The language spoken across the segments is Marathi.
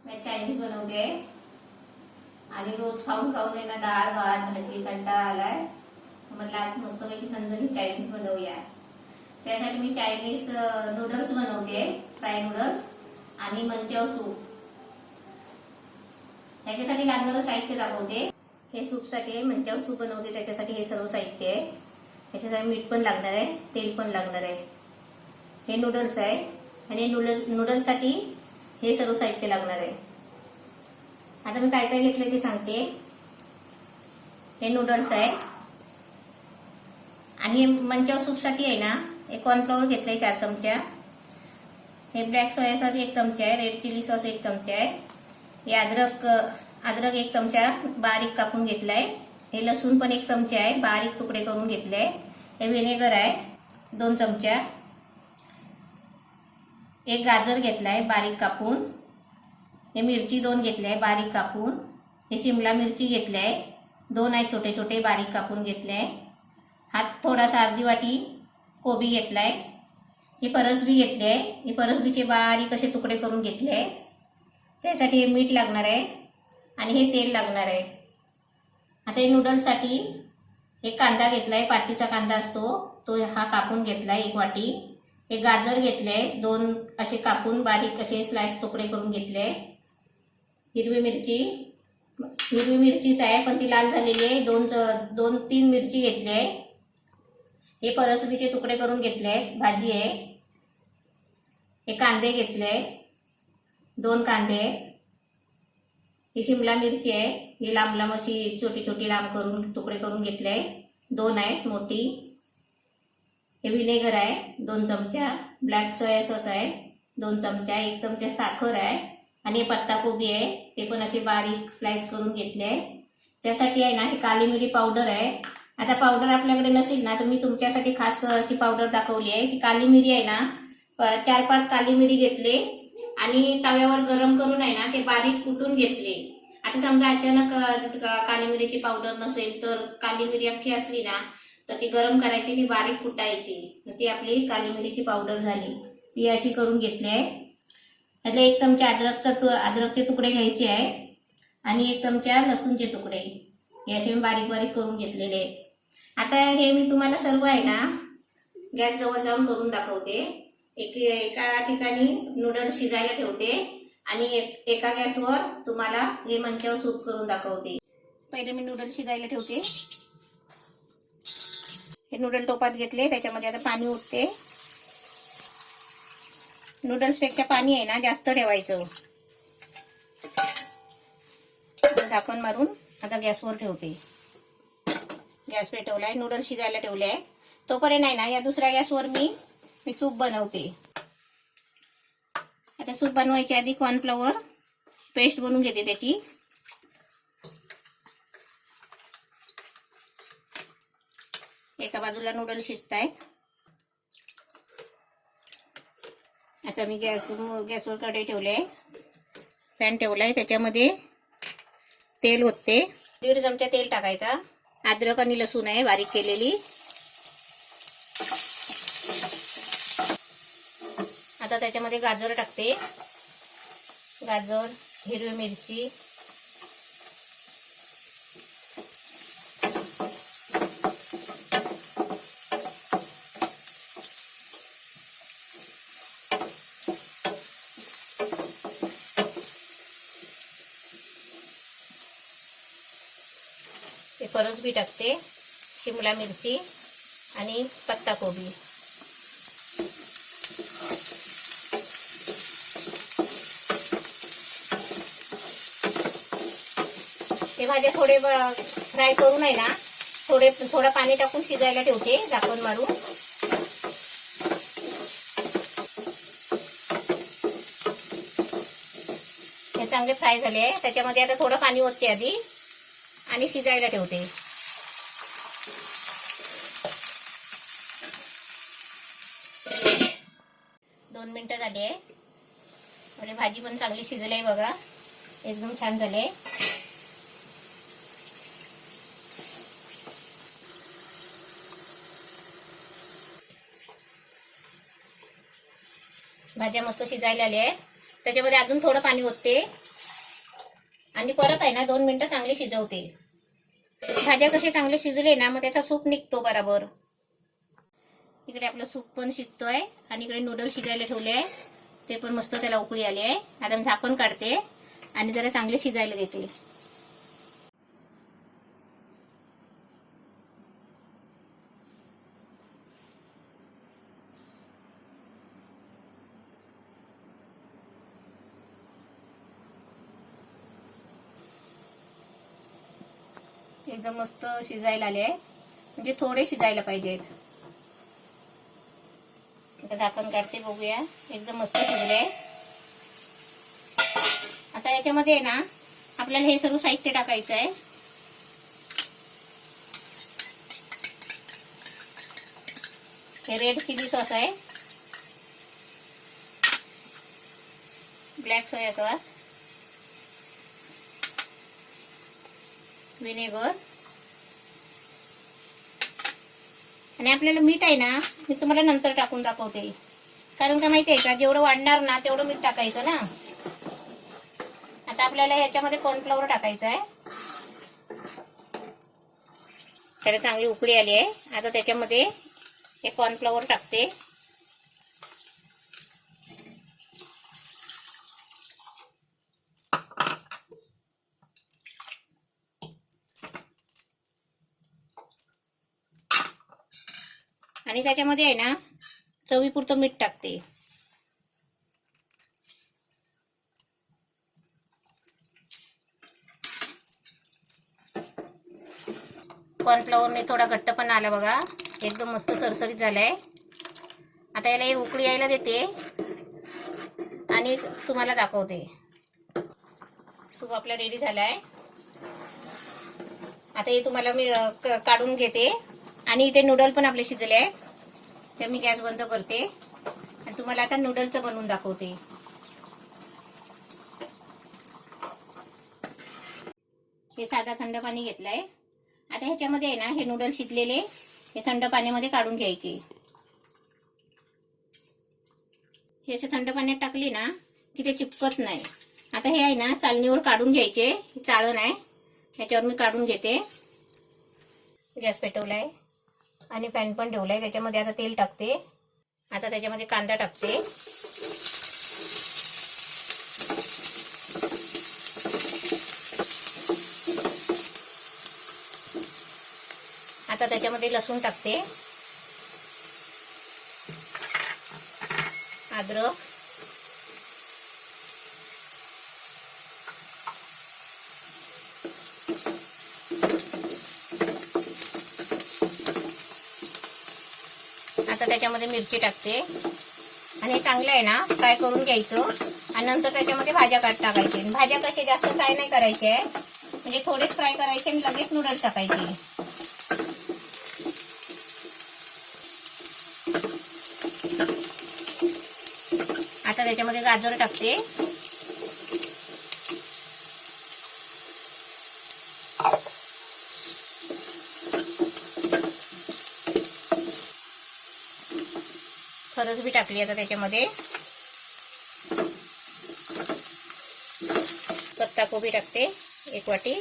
मैं चायनीज बनवते आणि रोज खाऊन खाऊन आहे ना डाळ भात भाजी कंटाळा आलाय. म्हटलं आज मस्तपैकी झणझणीत चायनीज बनवूया. त्यासाठी मी चायनीज नूडल्स बनवते, फ्राय नूडल्स आणि मंचाव सूप. याच्यासाठी लागणारं साहित्य दाखवते. हे सूपसाठी मंचाव सूप बनवते, त्याच्यासाठी हे सर्व साहित्य आहे. याच्यासाठी मीठ पण लागणार आहे, तेल पण लागणार आहे. हे नूडल्स आहे आणि नूडल्ससाठी हे सर्व साहित्य लागणार आहे. आता मी काय काय घेतलंय ते सांगते. हे नूडल्स आहे आणि हे मंचाव सूपसाठी आहे ना, एक कॉर्नफ्लॉवर घेतलंय 4 चमचा. हे ब्लॅक सोया सॉस 1 चमचा आहे, रेड चिली सॉस 1 चमचा आहे. हे अद्रक 1 चमचा बारीक कापून घेतलाय. हे लसूण पण 1 चमचा आहे, बारीक तुकडे करून घेतले. हे व्हिनेगर आहे 2 चमचा. एक गाजर घेतलाय बारीक कापून. हे मिरची 2 घेतले आहे बारीक कापून. हे शिमला मिरची घेतली आहे 2 आहे छोटे छोटे बारीक कापून घेतले. हा थोडासा अर्धी वाटी कोबी घेतलाय. ही परसबी घेतली आहे. ही परसबीचे बारीक असे तुकडे करून घेतले. त्यासाठी हे मीठ लागणार आहे आणि हे तेल लागणार आहे. आता हे नूडल्ससाठी एक कांदा घेतलाय, पातीचा कांदा असतो तो, हा कापून घेतलाय 1 वाटी. हे गाजर घेतले 2 असे कापून बारीक असे स्लाइस तुकडे करून घेतले. हिरवी मिरचीच आहे पण ती लाल झालेली आहे. 2-3 मिरची घेतली आहे. हे परसबीचे तुकडे करून घेतले, भाजी आहे. हे कांदे घेतले 2 कांदे. ही शिमला मिरची आहे, ही लांब लांब अशी छोटी छोटी लांब करून तुकडे करून घेतले 2 आहेत मोठी. हे व्हिनेगर आहे 2 चमचा. ब्लॅक सोया सॉस आहे 2 चमचा. 1 चमचा साखर आहे आणि हे पत्ता कोबी आहे, ते पण असे बारीक स्लाइस करून घेतले. त्यासाठी आहे ना, हे काली मिरी पावडर आहे. आता पावडर आपल्याकडे नसेल ना तर मी तुमच्यासाठी खास अशी पावडर दाखवली आहे. की काली मिरी आहे ना, 4-5 काली मिरी घेतले आणि तव्यावर गरम करून आहे ना ते बारीक कुटून घेतले. आता समजा अचानक काली मिरीची पावडर नसेल तर काली मिरी अख्खी असली ना तर ती गरम करायची आणि बारीक कुटायची, तर ती आपली काली मिरीची पावडर झाली. ती अशी करून घेतली आहे. त्यातले 1 चमचा अद्रकचे तुकडे घ्यायचे आहे आणि 1 चमचा लसूणचे तुकडे, हे असे मी बारीक बारीक करून घेतलेले. आता हे मी तुम्हाला सर्व आहे ना गॅस जवळ जाऊन करून दाखवते. एका ठिकाणी नूडल्स शिजायला ठेवते आणि एका गॅसवर तुम्हाला हे मंचाव सूप करून दाखवते. पहिले मी नूडल्स शिजायला ठेवते. हे नूडल टोपात घेतले, त्याच्यामध्ये आता पाणी उठते. नूडल्स पेक्षा पाणी आहे ना जास्त ठेवायचं. झाकण मारून आता गॅसवर ठेवते. गॅस पेटवलाय, नूडल्स शिजायला ठेवले आहे. तोपर्यंत आहे ना या दुसऱ्या गॅसवर मी सूप बनवते. आता सूप बनवायच्या आधी कॉर्नफ्लॉवर पेस्ट बनवून घेते त्याची. एका बाजूला नूडल्स शिजतायत. आता मी गॅसवर कढई ठेवले, पॅन ठेवलाय, त्याच्यामध्ये तेल ओतते. 1.5 चमचा तेल टाकायचा. अद्रक आणि लसूण आहे बारीक केलेली. आता त्याच्यामध्ये गाजर टाकते. गाजर, हिरवी मिरची, ते परसबी टाकते, शिमला मिरची आणि पत्ता कोबी. हे भाज्या थोडे फ्राय करून आहे ना थोडं पाणी टाकून शिजायला ठेवते झाकण मारून. हे चांगले फ्राय झाले. त्याच्यामध्ये आता थोडं पाणी ओतते आधी आणि शिजायला ठेवते. दोन मिनिटं झाली आहे. अरे भाजी पण चांगली शिजली आहे बघा, एकदम छान झाले. भाज्या मस्त शिजायला आल्या आहेत. त्याच्यामध्ये अजून थोडं पाणी ओतते आणि परत आहे ना 2 मिनिटं चांगले शिजवते. भाज्या कसे चांगले शिजले ना मग त्याचा सूप निघतो बरोबर. इकडे आपलं सूप पण शिजतोय आणि इकडे नूडल्स शिजायला ठेवले आहे, ते पण मस्त त्याला उकळी आली आहे. आता मी झाकण काढते आणि जरा चांगले शिजायला देते. एकदम मस्त शिजायला आले आहे, म्हणजे थोडे शिजायला पाहिजेत. आता झाकण काढते, बघूया. एकदम मस्त शिजले. आता याच्यामध्ये आहे ना आपल्याला हे सर्व साहित्य टाकायचं आहे. हे रेड चिली सॉस आहे, ब्लॅक सोया सॉस, विनेगर आणि आपल्याला मीठ आहे ना मी तुम्हाला नंतर टाकून दाखवते. कारण का माहिती आहे का, जेवढं वाढणार ना तेवढं मीठ टाकायचं ना. आता आपल्याला ह्याच्यामध्ये कॉर्नफ्लॉवर टाकायचं आहे. त्याला चांगली उकळी आली आहे. आता त्याच्यामध्ये हे कॉर्नफ्लॉवर टाकते. आणि त्याच्यामध्ये आहे ना चवीपुरतं मीठ टाकते. कॉर्नफ्लॉवरने थोडा घट्टपणा आला बघा, एकदम मस्त सरसरीत झालाय. आता याला एक उकळी यायला देते आणि तुम्हाला दाखवते. सूप आपला रेडी झालाय. आता हे तुम्हाला मी काढून घेते आणि इथे नूडल पण आपले शिजले आहेत. तर मी गॅस बंद करते आणि तुम्हाला आता नूडलचं बनवून दाखवते. हे साधा थंड पाणी घेतलंय. आता ह्याच्यामध्ये आहे ना हे नूडल्स शिजलेले हे थंड पाण्यामध्ये काढून घ्यायचे. हे असे थंड पाण्यात टाकली ना की ते चिपकत नाही. आता हे आहे ना चालणीवर काढून घ्यायचे. चाळण आहे ह्याच्यावर मी काढून घेते. गॅस पेटवलाय आणि पॅन पण ठेवलाय. त्याच्यामध्ये आता तेल टाकते. आता त्याच्यामध्ये कांदा टाकते. आता त्याच्यामध्ये लसूण टाकते, अद्रक, आता त्याच्यामध्ये मिरची टाकते आणि चांगलं आहे ना फ्राय करून घ्यायचं. आणि नंतर त्याच्यामध्ये भाज्या टाकायचे. भाज्या कसे जास्त फ्राय नाही करायचे आहे, म्हणजे थोडेच फ्राय करायचे आणि लगेच नूडल्स टाकायचे. आता त्याच्यामध्ये गाजर टाकते. फरस बी टाकली. आता त्याच्यामध्ये पत्ता कोबी टाकते 1 वाटी,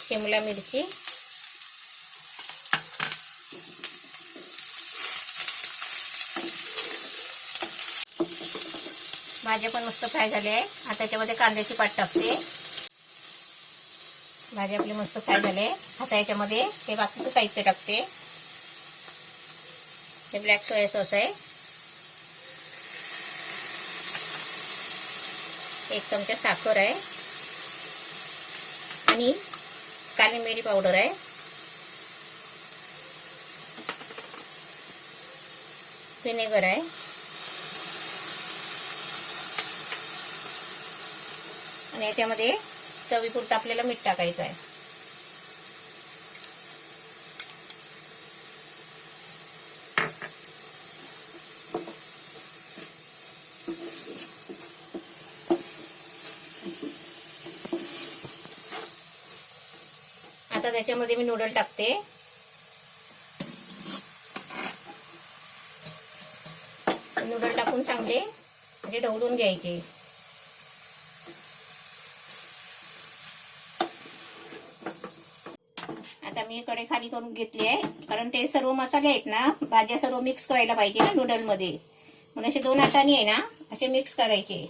शिमला मिरची, भाज्या पण मस्त फ्राय झाले आहे. आता त्याच्यामध्ये कांद्याची पात टाकते. भाजी आपली मस्त फ्राय झाले. आता याच्यामध्ये हे बाकीचं साहित्य टाकते. हे ब्लॅक सोया सॉस आहे, 1 चमचा साखर आहे आणि काली मिरी पावडर आहे. विनेगर आहे आणि याच्यामध्ये चवीपुरतं आपल्याला मीठ टाकायचं आहे. आता त्याच्यामध्ये मी नूडल टाकते. नूडल टाकून चांगले म्हणजे ढवळून घ्यायचे. आता मी कढई खाली करून घेतली आहे, कारण ते सर्व मसाले आहेत ना, भाज्या सर्व मिक्स करायला पाहिजे ना नूडलमध्ये, म्हणून असे 2 हातांनी आहे ना असे मिक्स करायचे.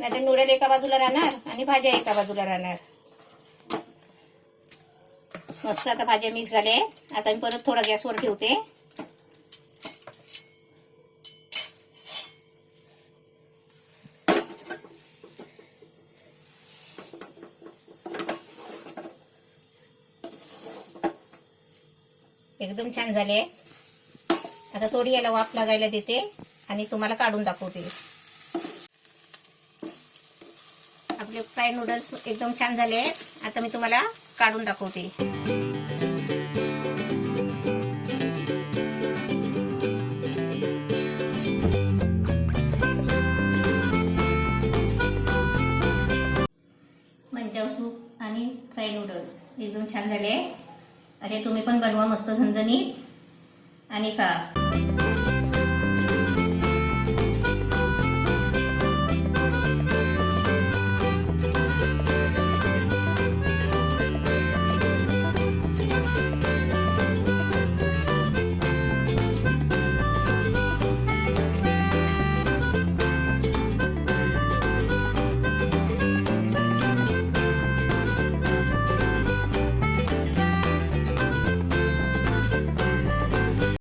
नाहीतर नूडल एका बाजूला राहणार आणि भाज्या एका बाजूला राहणार. मस्त आता भाज्या मिक्स झाले. आता मी परत थोडा गॅसवर ठेवते. एकदम छान झाले. आता थोडी याला वाफ लागायला देते आणि तुम्हाला काढून दाखवते. आपले फ्राईड नूडल्स एकदम छान झाले. आता मी तुम्हाला काढून दाखवते. मंचाव सूप आणि फ्राईड नूडल्स एकदम छान झाले. असे तुम्ही पण बनवा मस्त झणझणीत आणि खा.